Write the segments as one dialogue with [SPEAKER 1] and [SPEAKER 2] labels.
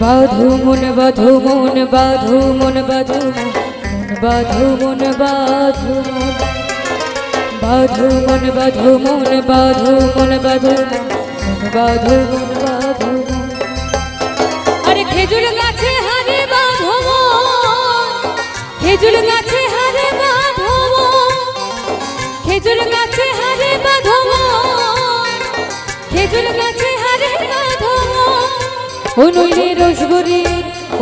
[SPEAKER 1] বাঁধো মন বাঁধো মন বাঁধো মন বাঁধো মন বাঁধো মন বাঁধো বাঁধো মন বাঁধো মন বাঁধো মন বাঁধো মন বাঁধো মন বাঁধো। আরে খেজুর গাছে হারে বাঁধো খেজুর গাছে হারে বাঁধো খেজুর গাছে হারে বাঁধো খেজুর গাছে হারে বাঁধো অনুলে রসগরি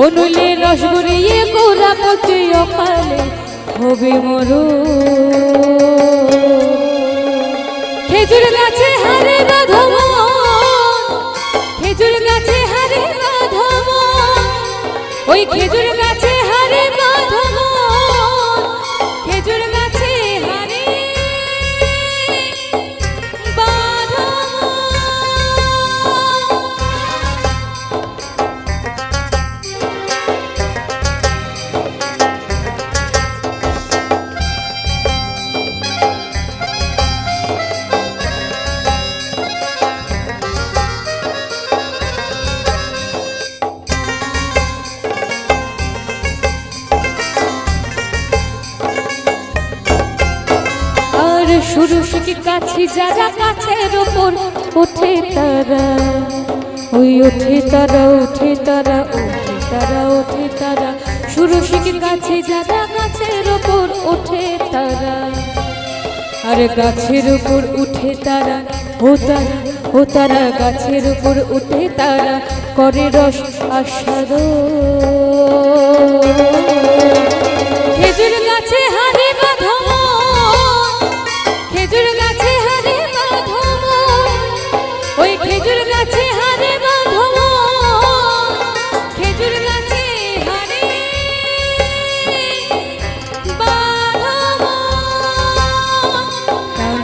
[SPEAKER 1] অনুলে রসগরি এ গোরা পচে অকালে হবে মরো খেজুর গাছে হারে বাঁধো খেজুর গাছে হারে বাঁধো ওই খেজুর গাছে হারে বাঁধো খেজুর গাছে হারে বাঁধো। সুরুষিক কাছে যারা গাছের ওপর ওঠে তারা ওই ওঠে তারা ওঠে তারা ওঠে তারা ওঠে তারা সুরুষিক কাছে যারা গাছের ওপর ওঠে তারা আরে গাছের উপর উঠে তারা ও তারা গাছের উপর উঠে তারা করে রস আস্বাদন খেজুর গাছে হারে বাঁধো খেজুর গাছে হারে বাঁধো ওই খেজুর গাছে হারে বাঁধো খেজুর গাছে হারে বাঁধো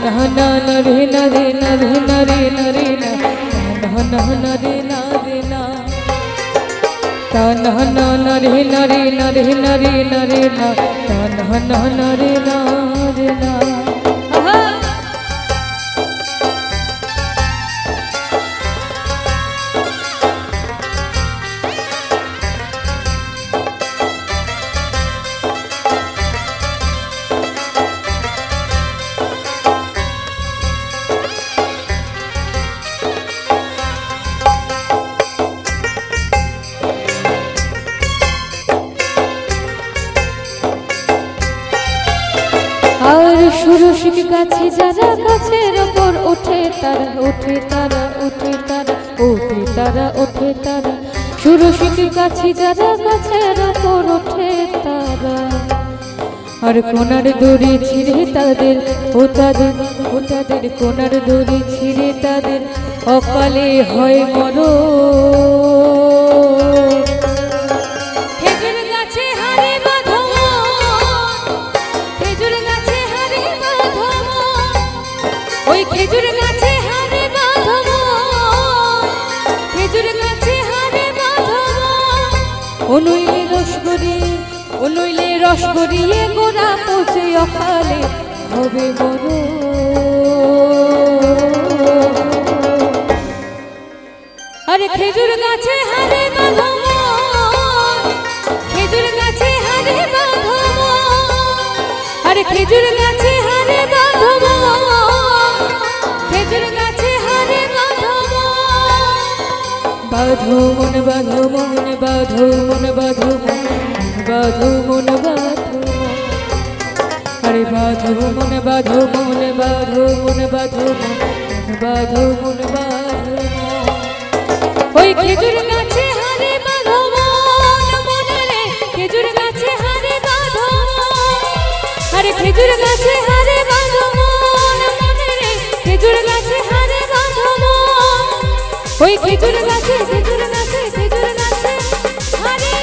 [SPEAKER 1] না না না রে না রে না রে না রে না রে না না না রে না রে না তা না না না রে না রে না রে না রে না রে না তা না না না রে না রে না। আর সুরসিক গাছে যারা গাছের ওপর ওঠে তারা ওঠে তারা ওঠে তারা ওঠে তারা ওঠে তারা সুরসিক গাছে যারা গাছের ওপর ওঠে তারা আর কোনার দড়ি ছিঁড়ে তাদের ও তাদের কোনার দড়ি ছিঁড়ে তাদের অকালে হয় মরো খেজুর গাছে হারে বাঁধো খেজুর গাছে হারে বাঁধো অনুইলে রসগরি এ গোরা পচে অকালে হবে বড় আরে খেজুর গাছে হারে বাঁধো খেজুর গাছে হারে বাঁধো আরে খেজুর গাছে হারে বাঁধো খেজুর গাছে হারে বাঁধো বাঁধো মন বাঁধো মন বাঁধো মন বাঁধো মন বাঁধো মন বাঁধো আরে বাঁধো মন বাঁধো মন বাঁধো মন বাঁধো মন বাঁধো মন বাঁধো ওই খেজুর গাছে হারে বাঁধো মনে খেজুর গাছে হারে বাঁধো আরে খেজুর গাছে হারে বাঁধো খেজুর গাছে হারে বাঁধো ওই খেজুর গাছে খেজুর গাছে খেজুর গাছে হারে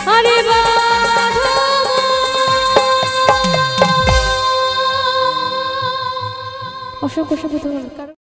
[SPEAKER 1] হারে বাঁধো। অসংখ্য অসংখ্য ধন্যবাদ।